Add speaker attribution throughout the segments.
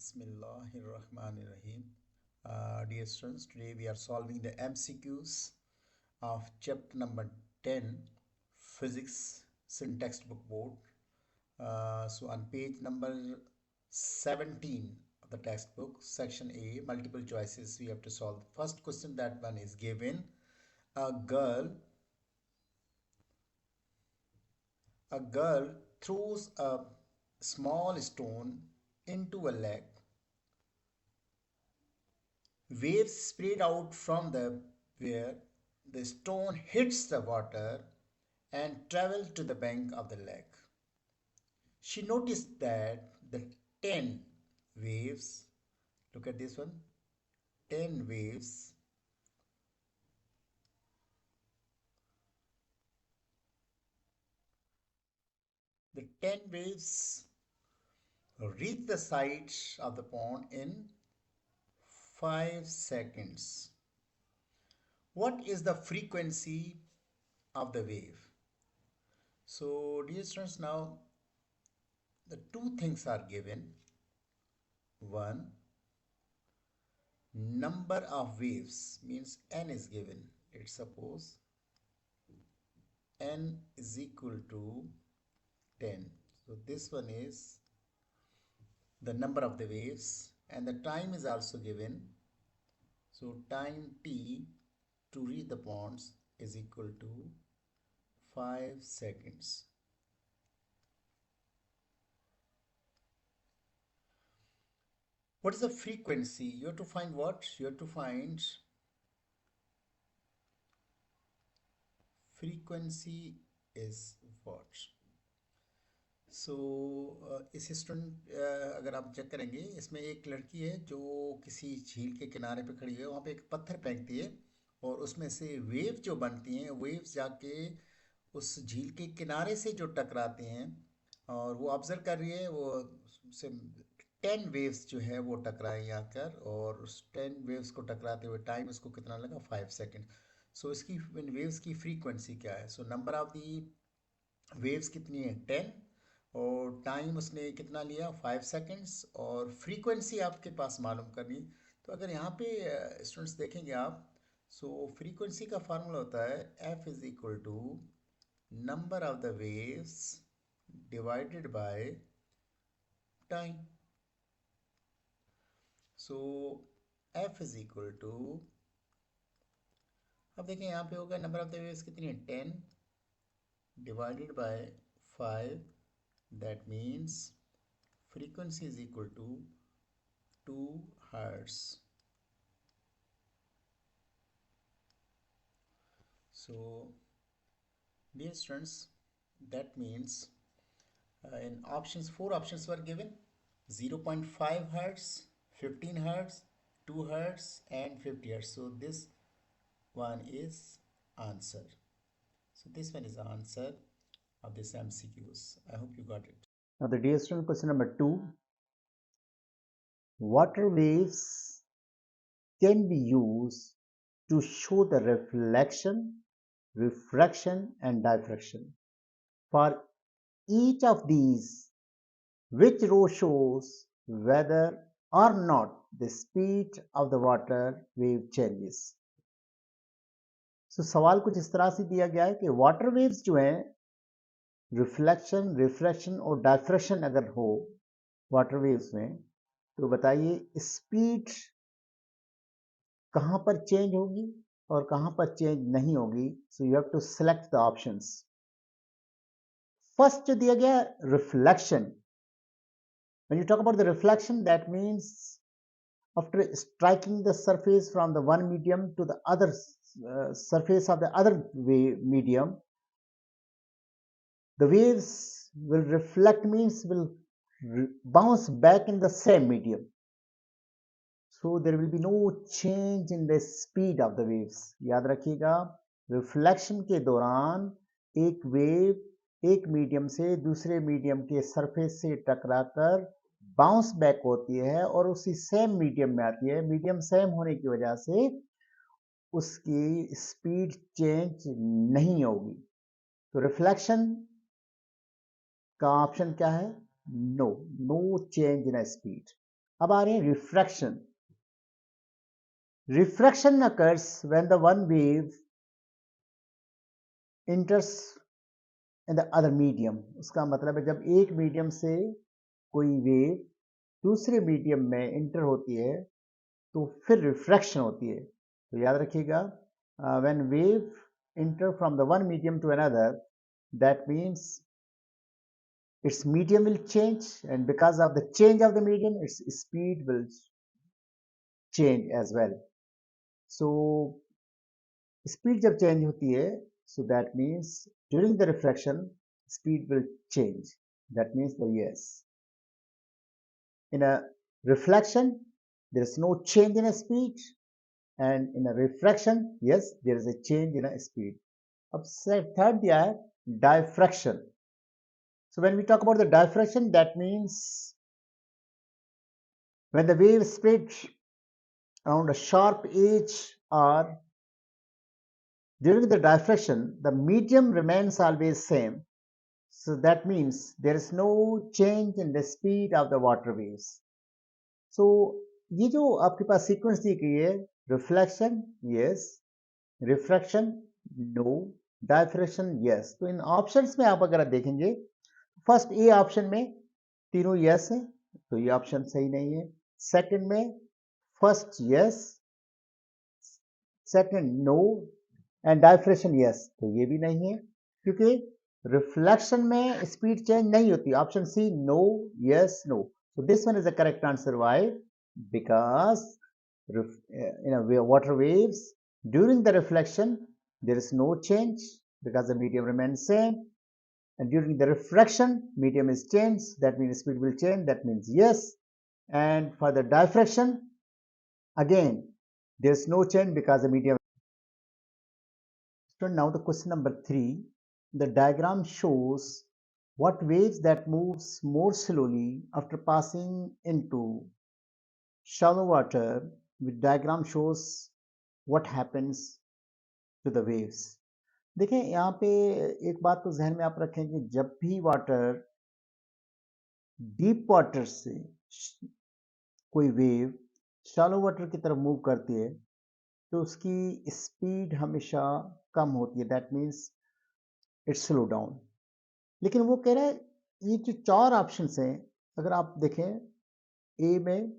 Speaker 1: Bismillahirrahmanirrahim. Dear students, today we are solving the MCQs of chapter number 10, Physics Syntax Book Board. So on page number 17 of the textbook, section A, multiple choices, we have to solve. The first question, that one is given. A girl throws a small stone into a lake. Waves spread out from where the stone hits the water and travel to the bank of the lake. She noticed that the 10 waves, look at this one, 10 waves reach the side of the pond in 5 seconds. What is the frequency of the wave? So dear students, now the two things are given. One, number of waves, means n is given. Let's suppose n is equal to 10. So this one is the number of the waves, and the time is also given. So time t to reach the ponds is equal to 5 seconds. What is the frequency? You have to find what? You have to find frequency is what? सो इस student अगर आप check करेंगे, इसमें एक लड़की है जो किसी झील के किनारे पे खड़ी है, वहाँ पे एक पत्थर फेंकती है और उसमें से वेव जो बनती हैं, वेव्स जाके उस झील के किनारे से जो टकराते हैं, और वो ऑब्जर्व कर रही है, वो से 10 वेव्स जो है वो टकराए यहाँ कर, और उस 10 वेव्स को टकराते हुए टाइम उसको कितना लगा? 5 सेकेंड. सो इसकी इन वेव्स की फ्रीक्वेंसी क्या है? So number of the waves कितनी है? 10, और टाइम उसने कितना लिया? 5 सेकेंड्स, और फ्रीक्वेंसी आपके पास मालूम करनी. तो अगर यहाँ पे स्टूडेंट्स देखेंगे आप, सो फ्रीक्वेंसी का फार्मूला होता है F is equal to number of the waves divided by time. So F is equal to, अब देखें यहाँ पे होगा नंबर ऑफ द वेव्स कितनी है? 10 divided by 5. That means frequency is equal to 2 hertz. So dear students, that means in options, 4 options were given: 0.5 hertz, 15 hertz, 2 hertz and 50 hertz. So this one is answer. So this one is the answer of this MCQs. I hope you got it.
Speaker 2: Now the dear student, question number 2. Water waves can be used to show the reflection, refraction and diffraction. For each of these, which row shows whether or not the speed of the water wave changes? So सवाल कुछ इस तरह से दिया गया है कि water waves जो हैं, रिफ्लेक्शन, रिफ्रैक्शन और डायफ्रैक्शन अगर हो वाटर वेव्स में, तो बताइए स्पीड कहां पर चेंज होगी और कहां पर चेंज नहीं होगी. So you have to select the options. First जो दिया गया reflection. When you talk about the reflection, that means after striking the surface from the one medium to the other surface of the other medium, the waves will reflect, means will bounce back in the same medium. So there will be no change in the speed of the waves. याद रखिएगा, reflection के दौरान एक wave एक medium से दूसरे medium के surface से टकराकर बाउंस बैक होती है और उसी सेम मीडियम में आती है. मीडियम सेम होने की वजह से उसकी स्पीड चेंज नहीं होगी. तो रिफ्लेक्शन का ऑप्शन क्या है? No change in speed. अब आ रहे हैं refraction. Refraction occurs when the one wave enters in the other medium. उसका मतलब है जब एक मीडियम से कोई वेव दूसरे मीडियम में इंटर होती है तो फिर रिफ्रैक्शन होती है. तो याद रखिएगा, when wave enter from the one medium to another, that means its medium will change, and because of the change of the medium, its speed will change as well. So speed जब change होती है, so that means during the refraction speed will change. That means the yes. In a reflection there is no change in a speed, and in a refraction, yes, there is a change in a speed. अब third दिया है diffraction. So when we talk about the diffraction, that means when the wave spread around a sharp edge, or during the diffraction the medium remains always same. So that means there is no change in the speed of the water waves. So ये जो आपके पास sequence दी गई है, reflection yes, refraction no, diffraction yes. तो इन options में आप अगर देखेंगे, फर्स्ट ए ऑप्शन में तीनों यस है, तो ये ऑप्शन सही नहीं है. सेकंड में first yes, second no, and diffraction yes, तो ये भी नहीं है, क्योंकि रिफ्लेक्शन में स्पीड चेंज नहीं होती. Option C no, yes, no. So this one is the correct answer. Why? Because water waves during the reflection there is no change because the medium remains same, and during the refraction medium is changed. That means speed will change. That means yes. And for the diffraction, again there is no change because the medium. So now the question number 3. The diagram shows what waves that moves more slowly after passing into shallow water. With diagram shows what happens to the waves. देखें यहाँ पे एक बात तो जहन में आप रखें कि जब भी वाटर डीप वाटर से कोई वेव शैलो वाटर की तरफ मूव करती है तो उसकी स्पीड हमेशा कम होती है. That means it's slow down. लेकिन वो कह रहा है ये जो चार ऑप्शंस हैं, अगर आप देखें ए में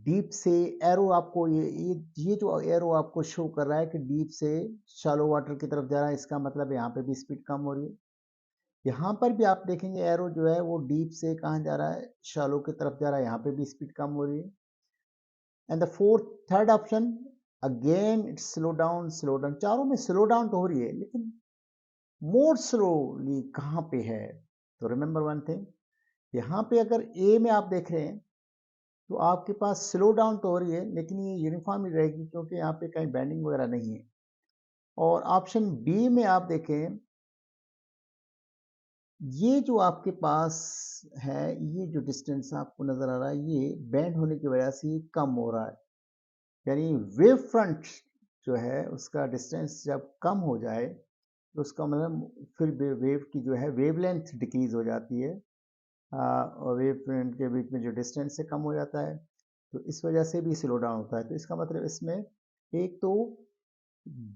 Speaker 2: डीप से एरो आपको ये जो एरो आपको शो कर रहा है कि डीप से शैलो वाटर की तरफ जा रहा है, इसका मतलब यहाँ पे भी स्पीड कम हो रही है. यहाँ पर भी आप देखेंगे एरो जो है वो डीप से कहाँ जा रहा है, शैलो की तरफ जा रहा है, यहाँ पे भी स्पीड कम हो रही है. And the third option again it's slow down, slow down. चारों में स्लो डाउन तो हो रही है, लेकिन मोर स्लोली कहाँ पे है? तो रिमेंबर वन थिंग, यहाँ पे अगर ए में आप देख रहे हैं तो आपके पास स्लो डाउन तो हो रही है, लेकिन ये यूनिफॉर्म ही रहेगी क्योंकि यहाँ पे कहीं बैंडिंग वगैरह नहीं है. और ऑप्शन बी में आप देखें, ये जो आपके पास है, ये जो डिस्टेंस आपको नजर आ रहा है, ये बैंड होने की वजह से कम हो रहा है. यानी वेव फ्रंट जो है उसका डिस्टेंस जब कम हो जाए तो उसका मतलब फिर वेव की जो है वेवलेंथ डिक्रीज हो जाती है, और वेव फ्रंट के बीच में जो डिस्टेंस है कम हो जाता है, तो इस वजह से भी स्लो डाउन होता है. तो इसका मतलब इसमें एक तो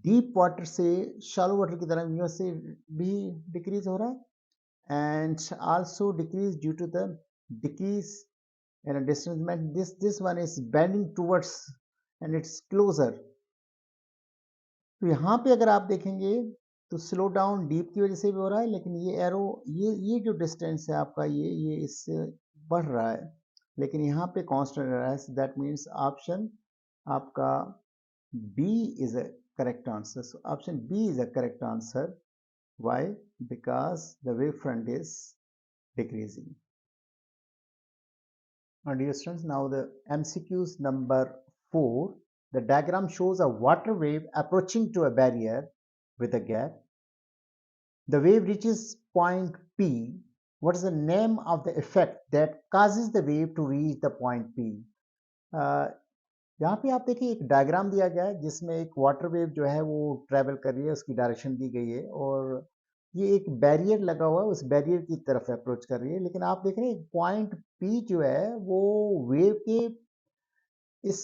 Speaker 2: डीप वाटर से शैलो वाटर की तरफ से भी डिक्रीज हो रहा है, and also decrease due to the decrease in a distance. This one is bending towards and it's closer. तो यहाँ पे अगर आप देखेंगे तो स्लो डाउन डीप की वजह से भी हो रहा है, लेकिन ये एरो ये जो डिस्टेंस है आपका ये इससे बढ़ रहा है, लेकिन यहाँ पे कांस्टेंट रह रहा है. दैट मीन्स ऑप्शन आपका B is a correct answer. So option B is a correct answer. Why? Because the wave front is decreasing. Now dear students, now the MCQs number 4. The diagram shows a water wave approaching to a barrier with a gap. The wave reaches point P. What is the name of the effect that causes the wave to reach the point P? यहाँ पे आप देखिए एक diagram दिया गया है जिसमें एक वाटर वेव जो है वो ट्रेवल कर रही है, उसकी डायरेक्शन दी गई है, और ये एक बैरियर लगा हुआ है, उस बैरियर की तरफ अप्रोच कर रही है, लेकिन आप देख रहे हैं पॉइंट पी जो है वो वेव के इस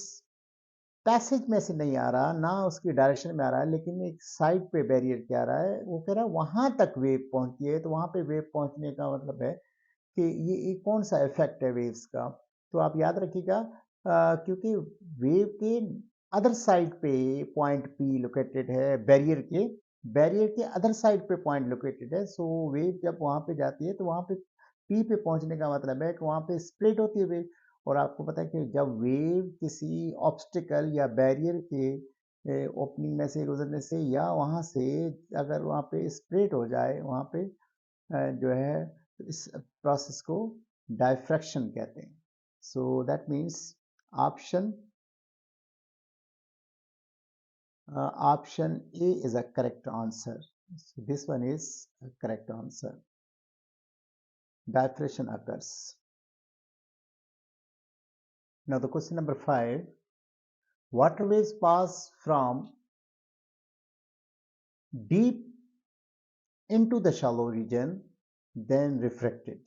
Speaker 2: पैसेज में से नहीं आ रहा, ना उसकी डायरेक्शन में आ रहा है, लेकिन एक साइड पे बैरियर क्या आ रहा है, वो कह रहा है वहां तक वेव पहुंचती है। तो वहां पे वेव पहुंचने का मतलब है कि ये कौन सा इफेक्ट है वेव्स का। तो आप याद रखिएगा, क्योंकि वेव के अदर साइड पे पॉइंट पी लोकेटेड है, बैरियर के अदर साइड पे पॉइंट लोकेटेड है। सो वेव जब वहां पे जाती है तो वहां पे पी पे पहुंचने का मतलब है कि वहां पे स्प्लिट होती है वेव। और आपको पता है कि जब वेव किसी ऑब्स्टिकल या बैरियर के ओपनिंग में से गुजरने से या वहां से अगर वहां पे स्प्लिट हो जाए, वहां पे जो है इस प्रोसेस को डायफ्रैक्शन कहते हैं। So that means option option A is a correct answer. So this one is a correct answer. Diffraction occurs. Now the question number 5. Water waves pass from deep into the shallow region, then refracted.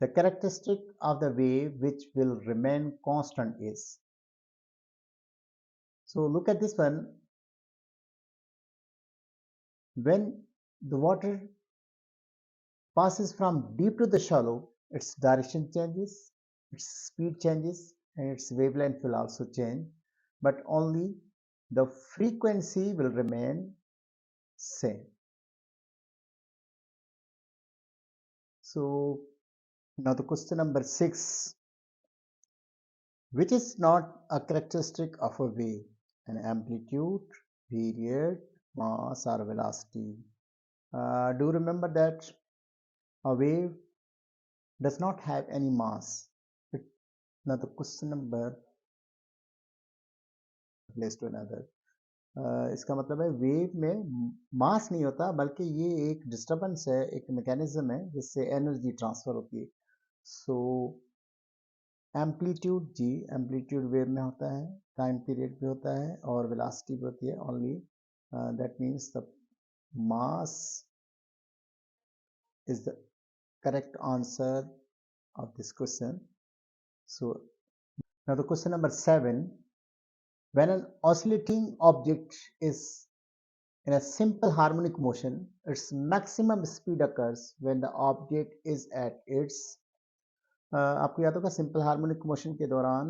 Speaker 2: The characteristic of the wave which will remain constant is. So look at this one. When the water passes from deep to the shallow, its direction changes, its speed changes, and its wavelength will also change, but only the frequency will remain same. So now the question number 6, which is not a characteristic of a wave, an amplitude, period, mass, or velocity. Do you remember that a wave does not have any mass? Now the question number place to another. इसका मतलब है wave में मास नहीं होता, बल्कि ये एक disturbance है, एक मैकेनिज्म है जिससे एनर्जी ट्रांसफर होती है। सो एम्पलीट्यूड जी, एम्पलीट्यूड वेव में होता है, टाइम पीरियड भी होता है और वेलोसिटी भी होती है। Only that means the mass is the correct answer of this question. So now the question number 7, when an oscillating object is in a simple harmonic motion, its maximum speed occurs when the object is at its आपको याद होगा simple harmonic motion के दौरान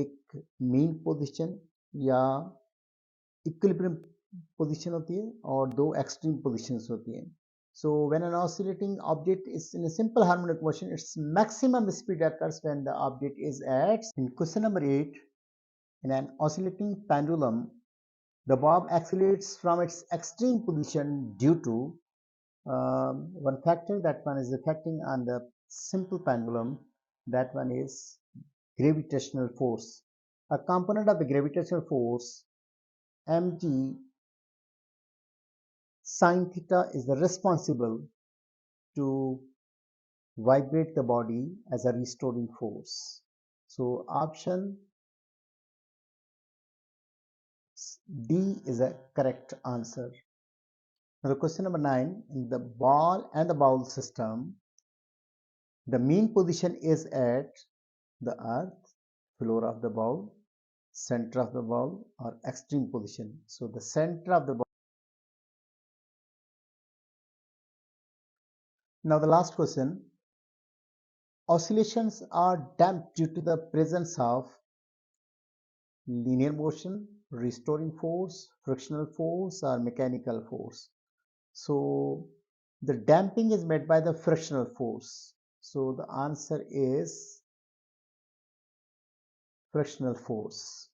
Speaker 2: एक mean position या equilibrium position होती है और दो एक्सट्रीम पोजीशंस होती हैं. So when an oscillating object is in a simple harmonic motion, its maximum speed occurs when the object is at. In question number 8, in an oscillating pendulum, the bob accelerates from its extreme position due to one factor. That one is affecting on the simple pendulum. That one is gravitational force. A component of the gravitational force, mg sin theta, is the responsible to vibrate the body as a restoring force. So option D is a correct answer. Now the question number 9, in the ball and the bowl system, the mean position is at the earth, floor of the bowl, center of the bowl, or extreme position. So the center of the bowl. Now the last question, oscillations are damped due to the presence of linear motion, restoring force, frictional force, or mechanical force. So the damping is made by the frictional force. So the answer is frictional force.